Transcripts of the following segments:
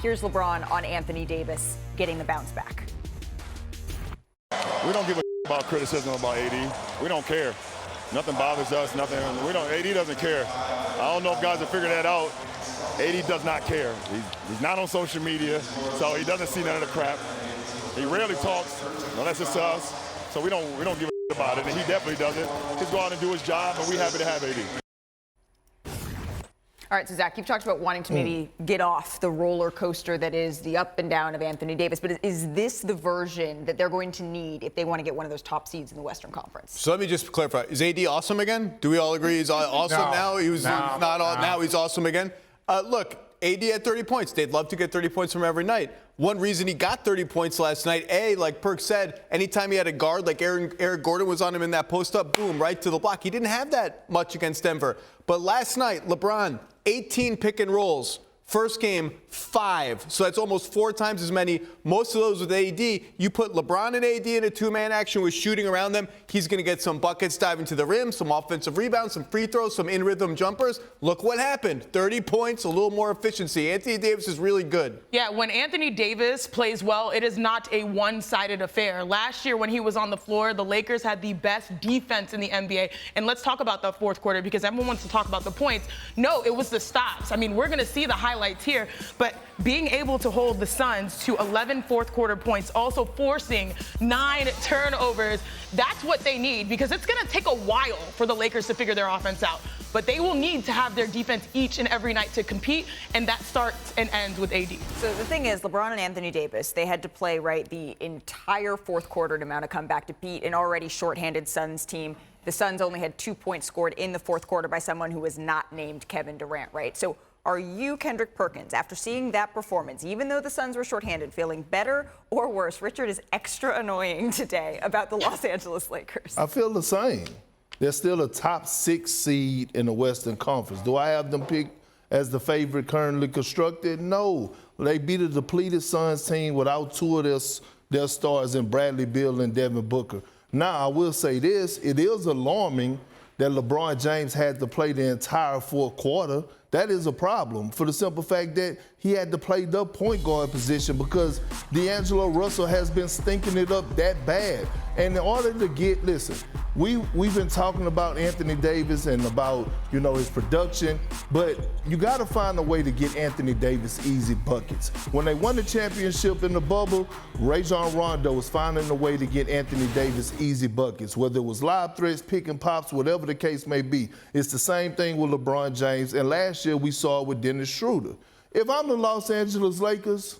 Here's LeBron on Anthony Davis getting the bounce back. We don't give a about criticism about AD. We don't care. Nothing bothers us. Nothing. AD doesn't care. I don't know if guys have figured that out. AD does not care. He's not on social media, so he doesn't see none of the crap. He rarely talks unless it's to us. So we don't give a about it, and he definitely doesn't. He's go out and do his job, and we're happy to have AD. All right, so Zach, you've talked about wanting to maybe get off the roller coaster that is the up and down of Anthony Davis, but is this the version that they're going to need if they want to get one of those top seeds in the Western Conference? So let me just clarify. Is AD awesome again? Do we all agree he's awesome now? He was not all, now he's awesome again? Look, AD had 30 points. They'd love to get 30 points from every night. One reason he got 30 points last night, like Perk said, anytime he had a guard, like Eric Gordon was on him in that post-up, boom, right to the block. He didn't have that much against Denver. But last night, LeBron, 18 pick and rolls. First game, 5. So that's almost 4 times as many. Most of those with AD. You put LeBron and AD in a 2-man action with shooting around them. He's going to get some buckets diving to the rim, some offensive rebounds, some free throws, some in-rhythm jumpers. Look what happened. 30 points, a little more efficiency. Anthony Davis is really good. Yeah, when Anthony Davis plays well, it is not a one-sided affair. Last year when he was on the floor, the Lakers had the best defense in the NBA. And let's talk about the fourth quarter because everyone wants to talk about the points. No, it was the stops. I mean, we're going to see the highlights here, but being able to hold the Suns to 11 fourth quarter points, also forcing 9 turnovers, that's what they need because it's going to take a while for the Lakers to figure their offense out. But they will need to have their defense each and every night to compete, and that starts and ends with AD. So the thing is, LeBron and Anthony Davis, they had to play, the entire fourth quarter to mount a comeback to beat an already shorthanded Suns team. The Suns only had 2 points scored in the fourth quarter by someone who was not named Kevin Durant, right? So are you, Kendrick Perkins, after seeing that performance, even though the Suns were shorthanded, feeling better or worse? Richard is extra annoying today about the Los Angeles Lakers. I feel the same. They're still a top 6 seed in the Western Conference. Do I have them picked as the favorite currently constructed? No. They beat a depleted Suns team without 2 of their stars in Bradley Beal and Devin Booker. Now, I will say this. It is alarming that LeBron James had to play the entire fourth quarter. That is a problem for the simple fact that he had to play the point guard position because D'Angelo Russell has been stinking it up that bad. And in order to get, listen, we've been talking about Anthony Davis and about, his production, but you got to find a way to get Anthony Davis easy buckets. When they won the championship in the bubble, Rajon Rondo was finding a way to get Anthony Davis easy buckets, whether it was lob threats, pick and pops, whatever the case may be. It's the same thing with LeBron James, and last year we saw it with Dennis Schroeder. If I'm the Los Angeles Lakers,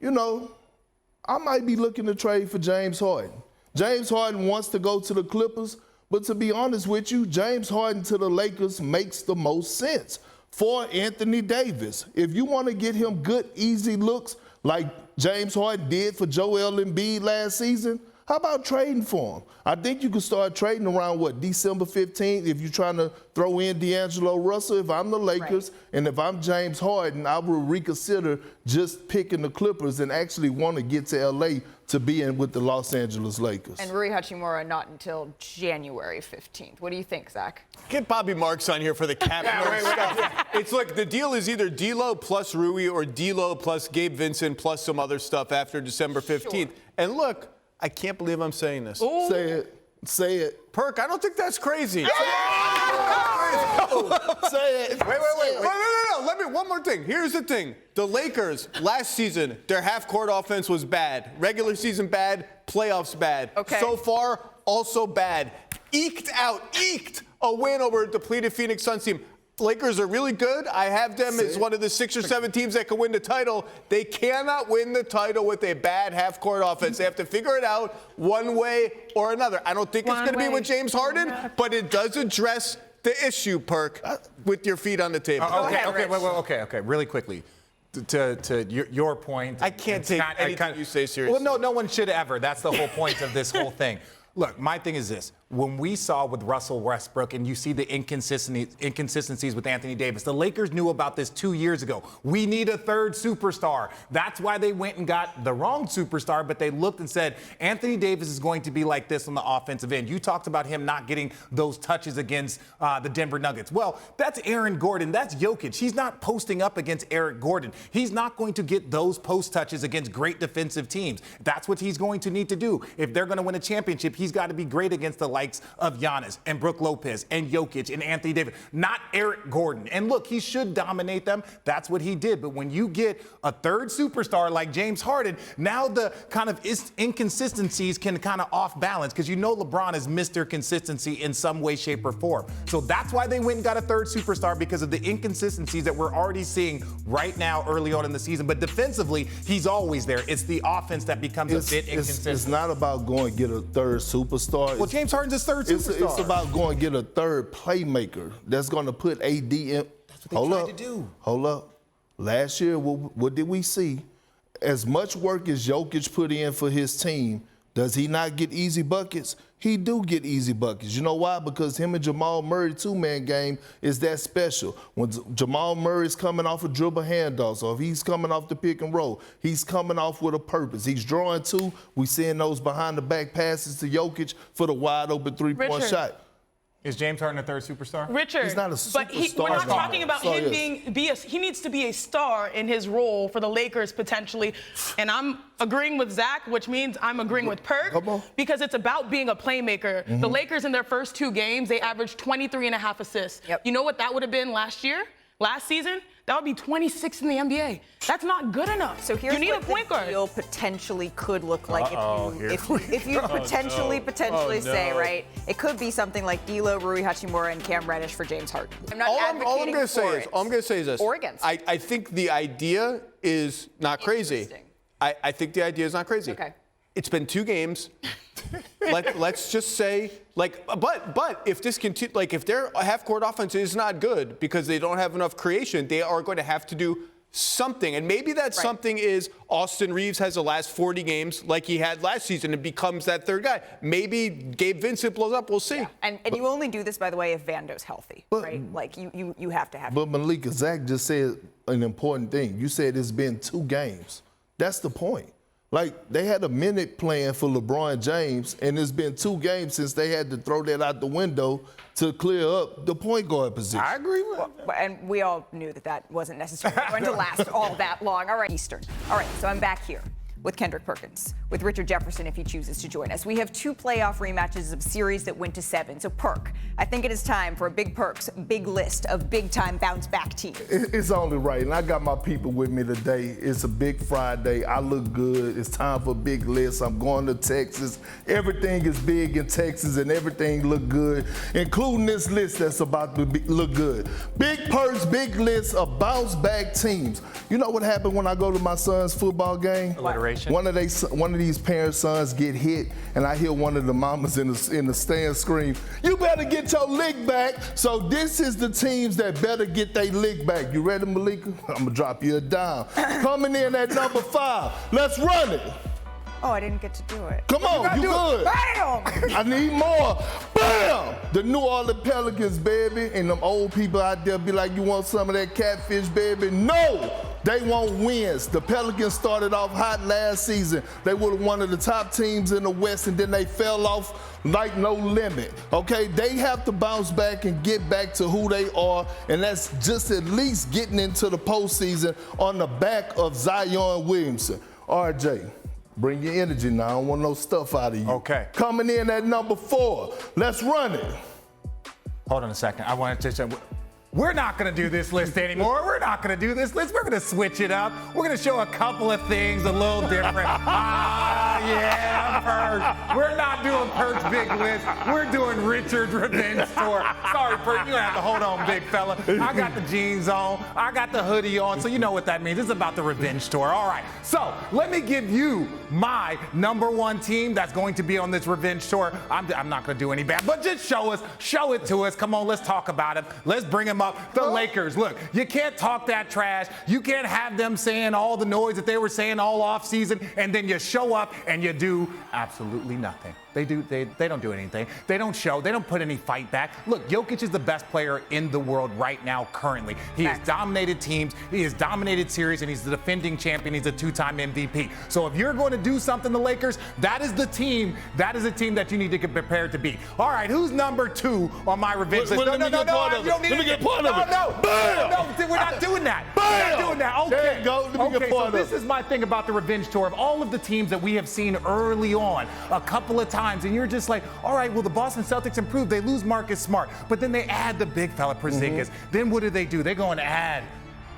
I might be looking to trade for James Harden. James Harden wants to go to the Clippers, but to be honest with you, James Harden to the Lakers makes the most sense for Anthony Davis. If you want to get him good, easy looks like James Harden did for Joel Embiid last season, how about trading for him? I think you can start trading around, December 15th if you're trying to throw in D'Angelo Russell. If I'm the Lakers and if I'm James Harden, I will reconsider just picking the Clippers and actually want to get to L.A. to be in with the Los Angeles Lakers. And Rui Hachimura not until January 15th. What do you think, Zach? Get Bobby Marks on here for the cap stuff. It's like the deal is either D'Lo plus Rui or D'Lo plus Gabe Vincent plus some other stuff after December 15th. Sure. And look, I can't believe I'm saying this. Ooh. Say it. Say it. Perk, I don't think that's crazy. Say it. Wait. No. One more thing. Here's the thing. The Lakers, last season, their half-court offense was bad. Regular season bad, playoffs bad. Okay. So far, also bad. Eked a win over a depleted Phoenix Suns team. Lakers are really good. I have them as one of the 6 or 7 teams that can win the title. They cannot win the title with a bad half-court offense. They have to figure it out one way or another. I don't think it's going to be with James Harden, but it does address the issue, Perk, with your feet on the table. Okay. Really quickly, to your point. I can't take anything you say seriously. Well, no one should ever. That's the whole point of this whole thing. Look, my thing is this. When we saw with Russell Westbrook and you see the inconsistencies with Anthony Davis, the Lakers knew about this 2 years ago. We need a third superstar. That's why they went and got the wrong superstar, but they looked and said, Anthony Davis is going to be like this on the offensive end. You talked about him not getting those touches against the Denver Nuggets. Well, that's Aaron Gordon. That's Jokic. He's not posting up against Eric Gordon. He's not going to get those post touches against great defensive teams. That's what he's going to need to do. If they're going to win a championship, he's got to be great against the likes of Giannis and Brook Lopez and Jokic and Anthony Davis, not Eric Gordon. And look, he should dominate them. That's what he did. But when you get a third superstar like James Harden, now the kind of inconsistencies can kind of off balance because you know LeBron is Mr. Consistency in some way, shape, or form. So that's why they went and got a third superstar, because of the inconsistencies that we're already seeing right now early on in the season. But defensively, he's always there. It's the offense that becomes a bit inconsistent. It's not about going to get a third superstar. Well, James Harden's his third superstar. It's about going to get a third playmaker that's going to put AD in. That's what they tried to do. Hold up. Last year, what did we see? As much work as Jokic put in for his team, does he not get easy buckets? He do get easy buckets. You know why? Because him and Jamal Murray two-man game is that special. When Jamal Murray's coming off a dribble handoffs, or if he's coming off the pick and roll, he's coming off with a purpose. He's drawing two. We seeing those behind-the-back passes to Jokic for the wide-open three-point shot. Is James Harden a third superstar? Richard, He's not a superstar. but we're not talking about him he needs to be a star in his role for the Lakers potentially. And I'm agreeing with Zach, which means I'm agreeing with Perk, because it's about being a playmaker. Mm-hmm. The Lakers in their first 2 games, they averaged 23.5 assists. Yep. You know what that would have been last season? That would be 26 in the NBA. That's not good enough. So here's you need what a point guard. the deal potentially could look like if you potentially say, right, it could be something like D'Lo, Rui Hachimura, and Cam Reddish for James Harden. I'm not advocating all I'm going to say is this. Or against. I think the idea is not crazy. I think the idea is not crazy. Okay. It's been 2 games. Let's just say, but if this continues, if their half-court offense is not good because they don't have enough creation, they are going to have to do something. And maybe that something is Austin Reeves has the last 40 games like he had last season and becomes that third guy. Maybe Gabe Vincent blows up. We'll see. Yeah. And you only do this, by the way, if Vando's healthy, right? Like you have to have. But Malika, Zach just said an important thing. You said it's been 2 games. That's the point. They had a minute plan for LeBron James, and it's been 2 games since they had to throw that out the window to clear up the point guard position. I agree with And we all knew that wasn't necessarily going to last all that long. All right, Eastern. All right, so I'm back here with Kendrick Perkins, with Richard Jefferson if he chooses to join us. We have 2 playoff rematches of series that went to 7. So, Perk, I think it is time for a Big Perk's big list of big-time bounce-back teams. It's only right, and I got my people with me today. It's a big Friday. I look good. It's time for a big list. I'm going to Texas. Everything is big in Texas, and everything look good, including this list that's about to look good. Big Perk's big list of bounce-back teams. You know what happened when I go to my son's football game? Alliteration. One of these parents' sons get hit, and I hear one of the mamas in the stand scream, "You better get your lick back." So this is the teams that better get their lick back. You ready, Malika? I'm gonna drop you a dime. Coming in at number 5. Let's run it. Oh, I didn't get to do it. Come on, you good. Bam! I need more. Bam! The New Orleans Pelicans, baby. And them old people out there be like, "You want some of that catfish, baby?" No! They want wins. The Pelicans started off hot last season. They were one of the top teams in the West, and then they fell off like no limit. Okay, they have to bounce back and get back to who they are, and that's just at least getting into the postseason on the back of Zion Williamson. RJ, bring your energy now. I don't want no stuff out of you. Okay. Coming in at number 4. Let's run it. Hold on a second. I wanted to say, we're not going to do this list anymore. We're not going to do this list. We're going to switch it up. We're going to show a couple of things a little different. Perk. We're not doing Perk's big list. We're doing Richard's revenge tour. Sorry, Perk, you're going to have to hold on, big fella. I got the jeans on. I got the hoodie on, so you know what that means. It's about the revenge tour. All right, so let me give you my number 1 team that's going to be on this revenge tour. I'm not going to do any bad, but just show it to us. Come on, let's talk about it. Let's bring them up. The Lakers. Look, you can't talk that trash. You can't have them saying all the noise that they were saying all offseason, and then you show up and you do absolutely nothing. They don't do anything. They don't show. They don't put any fight back. Look, Jokic is the best player in the world right now currently. He has dominated teams. He has dominated series, and he's the defending champion. He's a 2-time MVP. So if you're going to do something, the Lakers, that is the team. That is a team that you need to get prepared to beat. All right, who's number 2 on my revenge list? No, you don't need to get part of it. No, we're not doing that. We're not doing that. Okay. There you go. Let me get part so of this is my thing about the revenge tour of all of the teams that we have seen early on a couple of times, and you're just like, all right, well, the Boston Celtics improved. They lose Marcus Smart, but then they add the big fella Porzingis. Then what do? They go and add,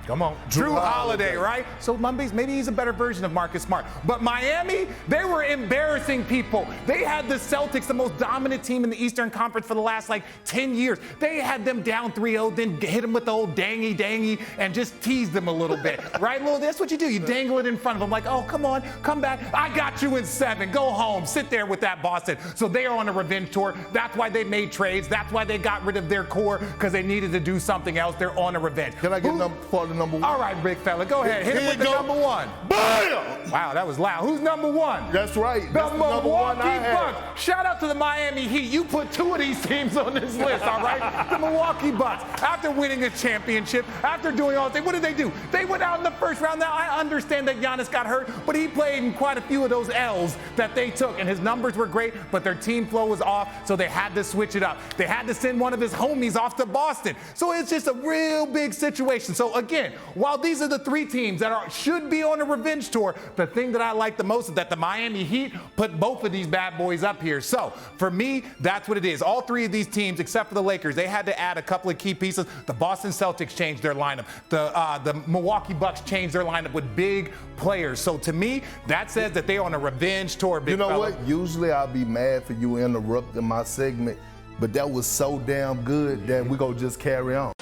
come on, Drew Holiday, right? So maybe he's a better version of Marcus Smart. But Miami, they were embarrassing people. They had the Celtics, the most dominant team in the Eastern Conference for the last 10 years. They had them down 3-0, then hit them with the old dangy and just tease them a little bit, right? Well, that's what you do. You dangle it in front of them like, oh, come on, come back. I got you in 7. Go home. Sit there with that Boston. So they are on a revenge tour. That's why they made trades. That's why they got rid of their core, because they needed to do something else. They're on a revenge. Can I get part of number 1? All right, big fella, go ahead. Hit him with the number 1. Bam! Wow, that was loud. Who's number 1? That's right. The That's the number 1 I Milwaukee had. Bucks. Shout out to the Miami Heat. You put 2 of these teams on this list, all right? The Milwaukee Bucks, after winning a championship, after doing all this, what did they do? They went out in the first round. Now, I understand that Giannis got hurt, but he played in quite a few of those L's that they took, and his numbers were great, but their team flow was off, so they had to switch it up. They had to send one of his homies off to Boston. So it's just a real big situation. So again, while these are the 3 teams that should be on a revenge tour, the thing that I like the most is that the Miami Heat put both of these bad boys up here. So for me, that's what it is. All 3 of these teams, except for the Lakers, they had to add a couple of key pieces. The Boston Celtics changed their lineup. The Milwaukee Bucks changed their lineup with big players. So to me, that says that they're on a revenge tour, big fella. You know what? Usually I'll be mad for you interrupting my segment, but that was so damn good that we're going to just carry on.